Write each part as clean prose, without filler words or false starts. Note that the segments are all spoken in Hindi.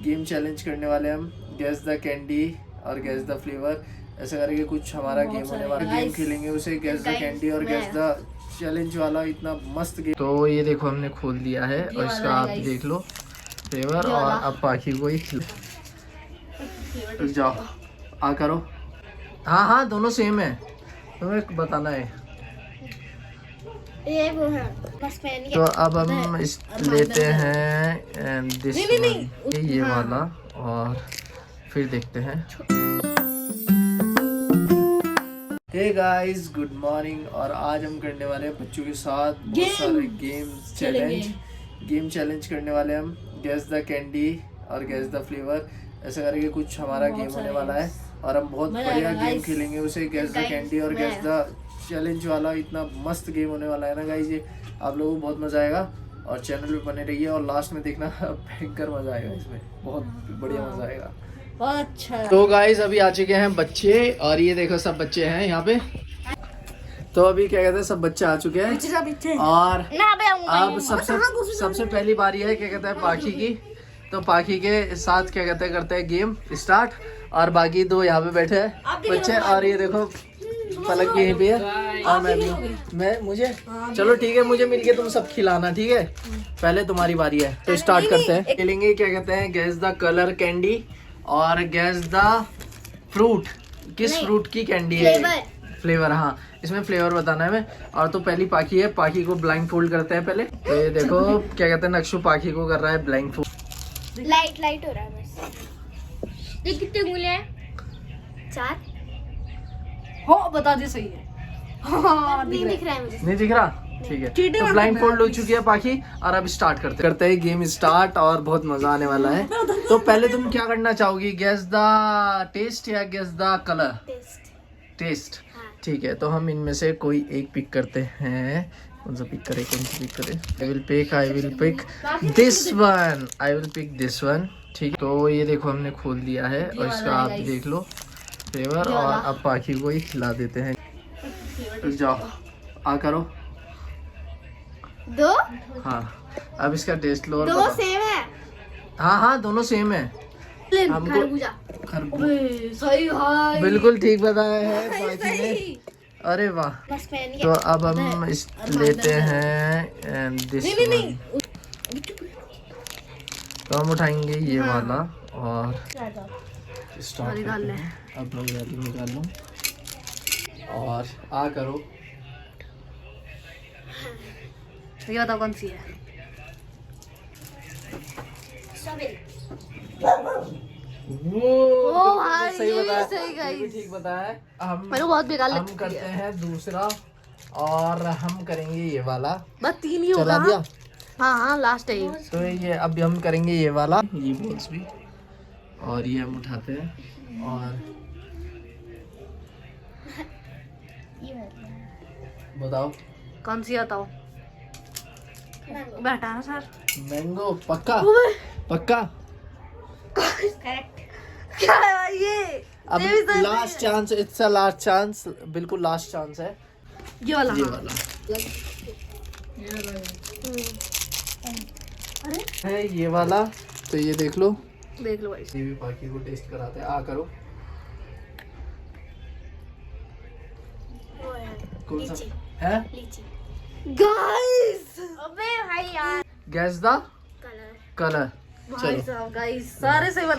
गेम चैलेंज करने वाले हम, गेस द कैंडी और गेस द फ्लेवर, ऐसा करके कुछ हमारा गेम होने वाला। गेम खेलेंगे उसे गेस द कैंडी और गेस द चैलेंज वाला, इतना मस्त गेम। तो ये देखो हमने खोल दिया है और इसका आप देख लो फ्लेवर, और अब पाखी को ही खिला। जाओ आ करो। हाँ हाँ दोनों सेम है, तुम्हें बताना है। ये वो है तो अब हम लेते हैं दिस ये वाला, और फिर देखते हैं। हे गाइस गुड मॉर्निंग, और आज हम करने वाले हैं बच्चों के साथ बहुत सारे गेम चैलेंज करने वाले हम, गेस द कैंडी और गेस द फ्लेवर, ऐसा करके कुछ हमारा गेम होने वाला है। और हम बहुत बढ़िया गेम खेलेंगे उसे, गेस द कैंडी और गेस द चैलेंज वाला, इतना मस्त गेम होने वाला है ना गाइस, ये आप लोगों को बहुत मजा आएगा। और चैनल पे बने रहिए और लास्ट में देखना भयंकर मजा आएगा, इसमें बहुत बढ़िया मजा आएगा, बहुत अच्छा। तो गाइस अभी आ चुके हैं बच्चे, और ये देखो सब बच्चे हैं यहाँ पे। तो अभी क्या कहते हैं, सब बच्चे आ चुके हैं, और अब सबसे पहली बारी है क्या कहते हैं पाखी की। तो पाखी के साथ क्या कहते हैं करते हैं गेम स्टार्ट, और बाकी दो यहाँ पे बैठे हैं बच्चे, और ये देखो पलक भी यहीं पे है, और मैं मुझे चलो ठीक है, मुझे मिलके तुम सब खिलाना, ठीक है। पहले तुम्हारी बारी है, तो स्टार्ट करते हैं। खेलेंगे क्या कहते हैं गेस द कलर कैंडी और गेस द फ्रूट, किस फ्रूट की कैंडी है, फ्लेवर। हाँ इसमें फ्लेवर बताना है हमें। और तो पहली पाखी है, पाखी को ब्लाइंड फोल्ड करते हैं पहले। तो ये देखो क्या कहते हैं नक्शु पाखी को कर रहा है ब्लाइंड फोल्ड। लाइट हो रहा है बस। ये कितने उंगलियां हैं? 4 हो बता दे सही है। हाँ, नहीं दिख रहा है मुझे, नहीं दिख रहा, ठीक है। तो ब्लाइंड फोल्ड हो चुकी है पाखी, और अब स्टार्ट करते हैं गेम स्टार्ट, और बहुत मजा आने वाला है। तो पहले तुम क्या करना चाहोगी, गेस द टेस्ट या गेस द कलर? टेस्ट, ठीक है। तो हम इनमें से कोई एक पिक करते हैं, कौन सा पिक करें, कौन सा पिक करें? I will pick this one, I will pick this one, ठीक है। तो ये देखो हमने खोल दिया है और इसका आप देख लो फ्लेवर, और अब पाखी को ही खिला देते हैं। तो जाओ आ करो। 2 हाँ अब इसका टेस्ट लो। दो सेम है। हाँ दोनों सेम है। खरबूजा। सही है, बिल्कुल ठीक बताया है पाखी ने, अरे वाह। तो अब हम लेते हैं दिस वन, तो हम उठाएंगे ये वाला और स्टार्ट करते हैं। अब निकाल लो और आ करो। ये बताओ कौन सी है? वो भाई, सही बताया, सही गाइस, ठीक बताया। हम बहुत बेकार हम करते हैं दूसरा, और हम करेंगे ये वाला। बस 3 ही होगा। चला दिया? हाँ लास्ट है ये। तो ये अब हम करेंगे ये वाला, ये बॉल्स भी, और ये हम उठाते हैं। और बताओ कौन सी बताओ? बैठा ना सर। मैंगो, पक्का पक्का। करेक्ट। क्या है ये? अब last chance, it's a last chance, बिल्कुल लास्ट चांस है ये वाला। ये वाला है, ये वाला। तो ये देख लो भाई, ये भी पाखी को टेस्ट कराते हैं, आ करो। कौन सा है? गाइस अबे भाई यार। Gas the colour. भाई साहब गाइस सारे सही बता।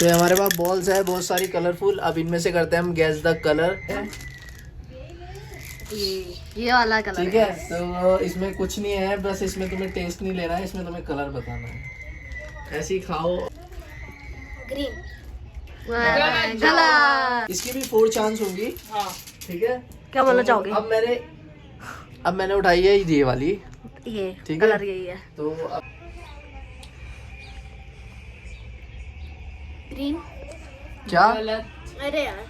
तो हमारे पास बॉल्स है बहुत सारी कलरफुल, अब इनमें से करते हैं हम गैस द कलर। ये वाला कलर, ठीक है। तो इसमें कुछ नहीं है, बस इसमें तुम्हें टेस्ट नहीं लेना है, इसमें तुम्हें कलर बताना है। ऐसे ही खाओ। Green colour. इसकी भी 4 चांस होंगी, ठीक है। क्या बोलना तो चाहोगे? अब मैंने उठाई है ये वाली, ये ठीक है? कलर यही है। तो अब ग्रीन क्या? अरे यार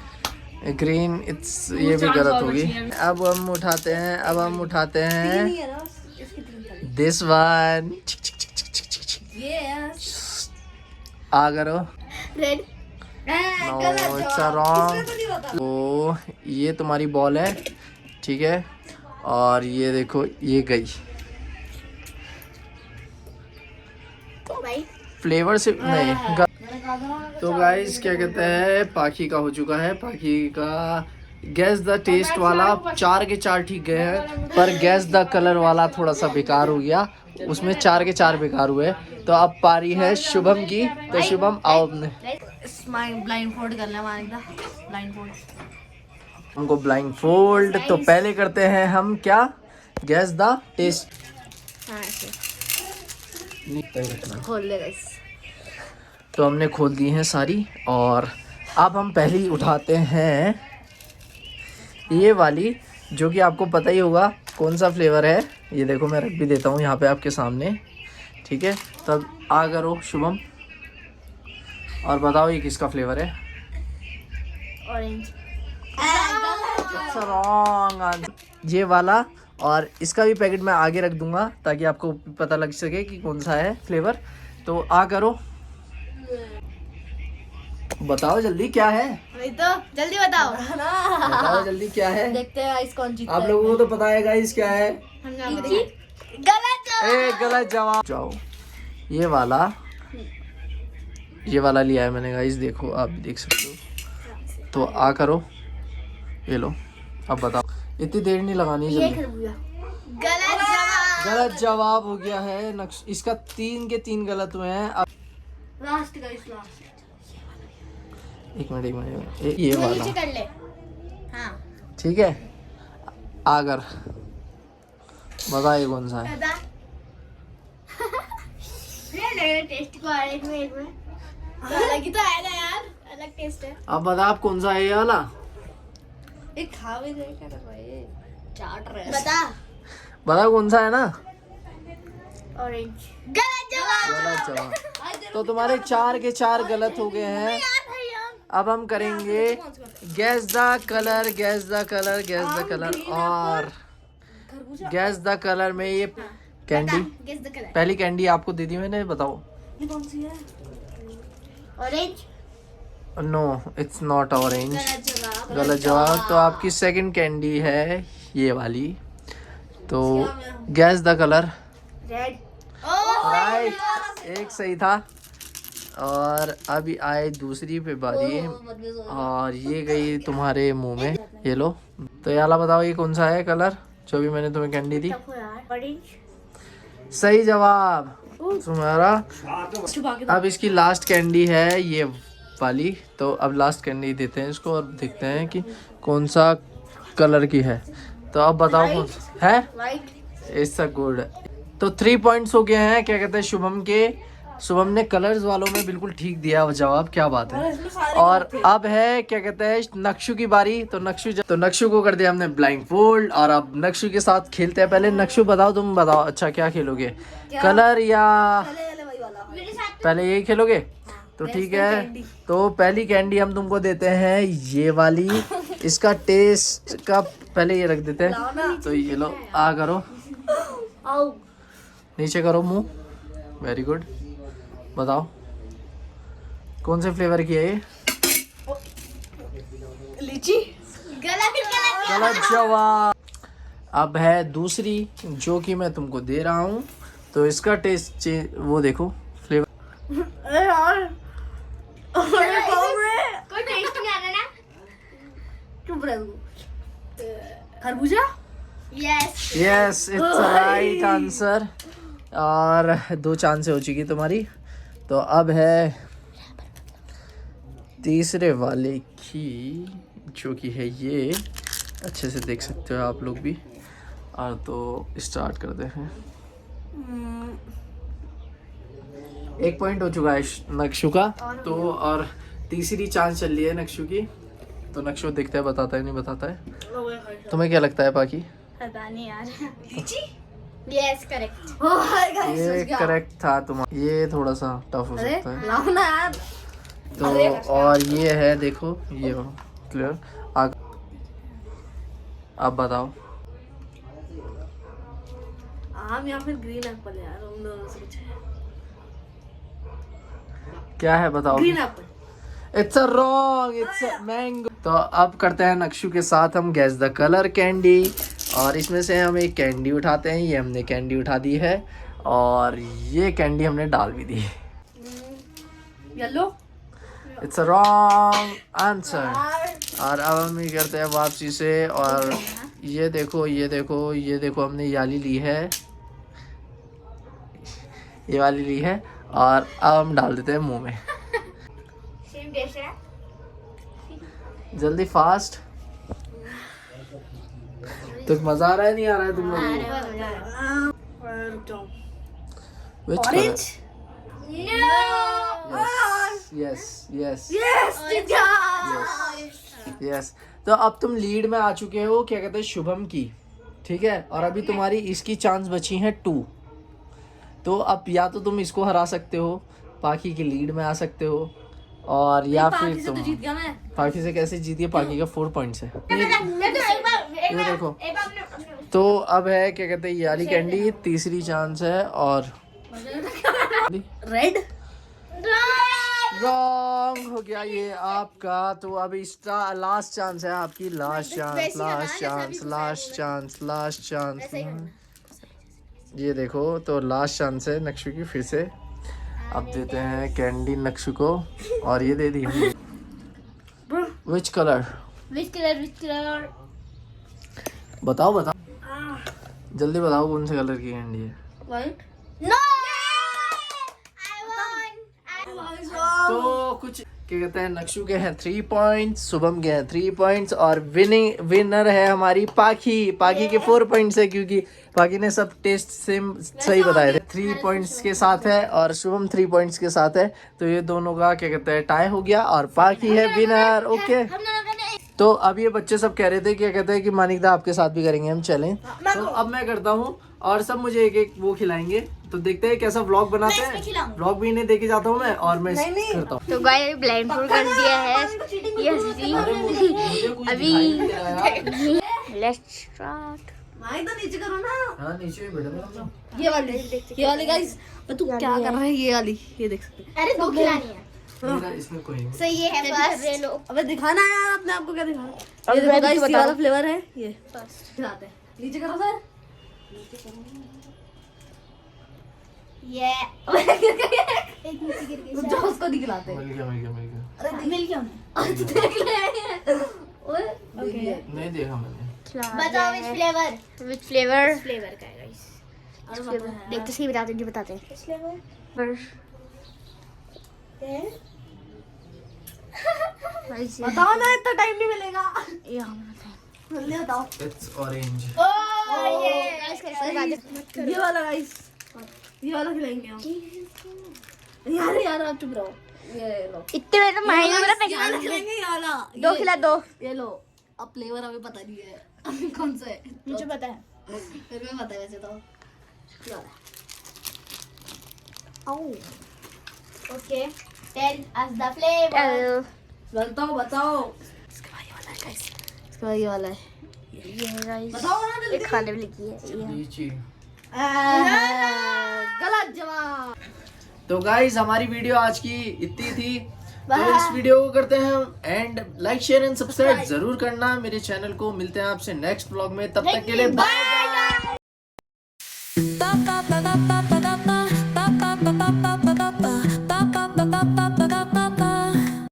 ग्रीन, इट्स ये भी गलत होगी। अब हम उठाते हैं दिस वन, आ करो। रेड। No it's wrong. तो ये तुम्हारी बॉल है, ठीक है। और ये देखो ये गई। तो भाई फ्लेवर से नहीं। तो गाइस क्या कहते हैं, पाखी का हो चुका है। पाखी का गैस द टेस्ट वाला 4 के 4 ठीक गए हैं, पर गैस द कलर वाला थोड़ा सा बेकार हो गया, उसमें 4 के 4 बेकार हुए। तो अब पारी है शुभम की। तो शुभम आओ अपने ब्लाइंड फोल्ड करना मानेगा। ब्लाइंड फोल्ड हमको ब्लाइंड फोल्ड। तो पहले करते हैं हम क्या, गैस द टेस्ट। हाँ ऐसे खोल ले गाइस। तो हमने खोल दी हैं सारी, और अब हम पहली उठाते हैं ये वाली, जो कि आपको पता ही होगा कौन सा फ्लेवर है। ये देखो मैं रख भी देता हूँ यहाँ पे आपके सामने, ठीक है। तब आ करो शुभम और बताओ ये किसका फ्लेवर है। ऑरेंज। रॉन्ग आंसर, ये वाला। और इसका भी पैकेट मैं आगे रख दूंगा ताकि आपको पता लग सके कि कौन सा है फ्लेवर। तो आ करो, बताओ जल्दी क्या है, वही तो जल्दी बताओ। बताओ जल्दी क्या है। देखते हैं गाइस कौन जीतता है। आप लोगों को तो पता है गाइस क्या है। गलत गलत जवाब। जाओ, ये वाला लिया है मैंने गाइस, देखो आप भी देख सकते हो। तो आ करो, ये लो, अब बताओ। इतनी देर नहीं लगानी, जल्दी। गलत जवाब। गलत जवाब हो गया है इसका 3 के 3 गलत हुए हैं। अब लास्ट गाइस लास्ट। एक मिनट ये वाला नीचे कर ले। हाँ ठीक है। आगर बता ये कौन सा है। बता। टेस्ट को एक में अलग ही तो आएगा यार, अलग टेस्ट है। अब बता आप कौन सा है ये वाला। एक खा भी देगा तो भाई चाट रहे। बता कौन सा है ना। ऑरेंज। गलत जवाब। गलत जवाब। तो तुम्हारे 4 के 4 गलत हो गए हैं। अब हम करेंगे guess the colour, guess the colour, guess the colour. और गैस द कलर में ये कैंडी, गेस द कलर। पहली कैंडी आपको दे दी मैंने, बताओ। ये कौन सी है? Orange. No it's not orange. गलत जवाब। गलत जवाब। तो आपकी सेकंड कैंडी है ये वाली। तो gas the colour. Red. Right, एक सही था। और अभी आए दूसरी पे बारी, और ये गई तुम्हारे मुंह में, ये लो। तो याला बताओ ये कौन सा है कलर जो भी मैंने तुम्हें कैंडी दी। ऑरेंज। सही जवाब तुम्हारा। छुपा के अब इसकी लास्ट कैंडी है ये वाली। तो अब लास्ट कैंडी देते हैं इसको और देखते हैं कि कौन सा कलर की है। तो अब बताओ कौन है। व्हाइट। It's a good. तो 3 पॉइंट्स हो गए हैं, क्या कहते हैं शुभम के। शुभम ने कलर्स वालों में बिल्कुल ठीक दिया जवाब, क्या बात है। और अब है क्या कहते हैं नक्शु की बारी। तो नक्शु को कर दिया हमने ब्लाइंड फोल्ड, और अब नक्शु के साथ खेलते हैं। पहले नक्शु बताओ, तुम बताओ अच्छा क्या खेलोगे, कलर या पहले यही खेलोगे। तो ठीक है, तो पहली कैंडी हम तुमको देते हैं ये वाली। इसका टेस्ट का पहले ये रख देते हैं। तो ये लो, आ करो, नीचे करो मुंह। Very good. बताओ कौन से फ्लेवर की है ये। लीची। गलत जवाब। अब है दूसरी जो कि मैं तुमको दे रहा हूँ। तो इसका टेस्ट वो देखो फ्लेवर। अरे यार कोई टेस्ट नहीं आ रहा ना। चुप रह तू। खरबूजा। Yes. Yes it's right answer. और 2 चांस हो चुकी तुम्हारी। तो अब है तीसरे वाले की, जो कि है ये, अच्छे से देख सकते हो आप लोग भी। और तो स्टार्ट करते हैं। 1 पॉइंट हो चुका है नक्शु का। तो और तीसरी चांस चल रही है नक्शु की। तो नक्शु देखते हैं बताता है नहीं बताता है। तुम्हें क्या लगता है पाकी। पता नहीं यार। लीची। Yes correct. ये करेक्ट था तुम्हारा। ये थोड़ा सा टफ हो सकता है। लाओ ना यार। तो और ये है देखो, ये क्लियर। अब बताओ आम या फिर ग्रीन एप्पल यार, उन दोनों से कुछ है। क्या है बताओ। Green Apple. It's a wrong, it's a mango. तो अब करते हैं नक्शु के साथ हम गैस द कलर कैंडी। और इसमें से हम एक कैंडी उठाते हैं। ये हमने कैंडी उठा दी है, और ये कैंडी हमने डाल भी दी। Yellow. It's a wrong answer. और अब हम ये करते हैं वापसी से। और ये देखो ये देखो ये देखो, हमने ये वाली ली है, ये वाली ली है। और अब हम डाल देते हैं मुंह में। सेम टेस्ट है। जल्दी फास्ट। तो मजा आ रहा है नहीं आ रहा है तुम लोगों को? Which color? Orange. Yes, yes, yes yes. तो अब तुम लीड में आ चुके हो, क्या कहते हैं, शुभम की। ठीक है, और अभी तुम्हारी इसकी चांस बची है 2। तो अब या तो तुम इसको हरा सकते हो, पाखी की लीड में आ सकते हो, और या फिर तुम जीत गया मैं। पाखी से कैसे जीतिए, पाखी का 4 पॉइंट्स है। ये देखो। एक बार तो अब है क्या कहते हैं ये वाली कैंडी, तीसरी चांस है। और रेड। रॉन्ग हो गया ये आपका। तो अब इसका लास्ट चांस है आपकी, last chance, last chance, last chance, last chance. ये देखो, तो लास्ट चांस है नक्शु की फिर से। अब देते हैं कैंडी नक्शु को, और ये दे दी हमने। Which colour? Which colour? बताओ बताओ, जल्दी बताओ कौन से कलर की कैंडी है। व्हाइट। नो आई वॉन। तो कुछ क्या कहते हैं, नक्शु के हैं 3 पॉइंट्स, शुभम के हैं 3 पॉइंट्स, और विनर है हमारी पाखी। पाखी के 4 पॉइंट्स है, क्योंकि पाखी ने सब टेस्ट सेम सही बताए थे। 3 पॉइंट्स के साथ है, और शुभम 3 पॉइंट्स के साथ है। तो ये दोनों का क्या कहते हैं टाई हो गया, और पाखी है विनर। ओके, हम दोनों का नहीं। तो अब ये बच्चे सब कह रहे थे, क्या कहते हैं कि मानिकदा आपके साथ भी करेंगे हम चैलेंज। तो अब मैं करता हूँ, और सब मुझे एक एक वो खिलाएंगे। तो देखते हैं कैसा व्लॉग बनाते हैं। व्लॉग भी इन्हें देके जाता हूँ मैं, और मैं करता हूँ। तो गाइस ब्लाइंडफोल्ड कर दिया है। यस जी। अभी लेट्स स्टार्ट। माइक तो नीचे करो ना। हाँ नीचे ही बैठो। ये वाली गाइस। तू क्या कर रहा है? ये वाली, ये देख सकते हैं। अरे 2 खिलानी है। मेरा इसमें कोई नहीं। सही है फर्स्ट। अबे दिखाना है यार अपने आप को, क्या दिखाना? अब ये देखो मैं गाइस, तो ये बताऊं। वाला फ्लेवर है ये। दिखाते हैं। नीचे करो सर। ये एक नीचे गिर रुक जाओ, उसको दिखलाते हैं। मिल गया मिल गया मिल गया। गई। मिल गया ओए नहीं देखा मैंने। बताओ विच फ्लेवर? विच फ्लेवर का है गाइस? देखते सही बताते हैं, जो बताते हैं। बताओ ना, इतना टाइम नहीं मिलेगा। जल्दी बताओ। It's orange. ये वाला गाइस, ये वाला खिलाएंगे हम। यार यार आप चुप रहो। ये लो। इतने में तो महंगा वाला ये पैकेट वाला खिलाएंगे, ये वाला। 2 खिला 2। ये लो। अब फ्लेवर हमें पता नहीं है कौन सा है। मुझे पता है। फिर भी पता है वैसे तो। ये वाला। Okay, tell us the flavour. बताओ बताओ। इसके बाद ये वाला है गाइस। इसके बाद ये वाला है। ये है गाइस। बताओ ना जल्दी। एक खाने में लिखी है ये। लीची। गलत जवाब। तो गाइस हमारी वीडियो आज की इतनी थी। तो इस वीडियो को करते हैं हम and. Like share and subscribe जरूर करना मेरे चैनल को। मिलते हैं आपसे नेक्स्ट व्लॉग में, तब तक के लिए बाय।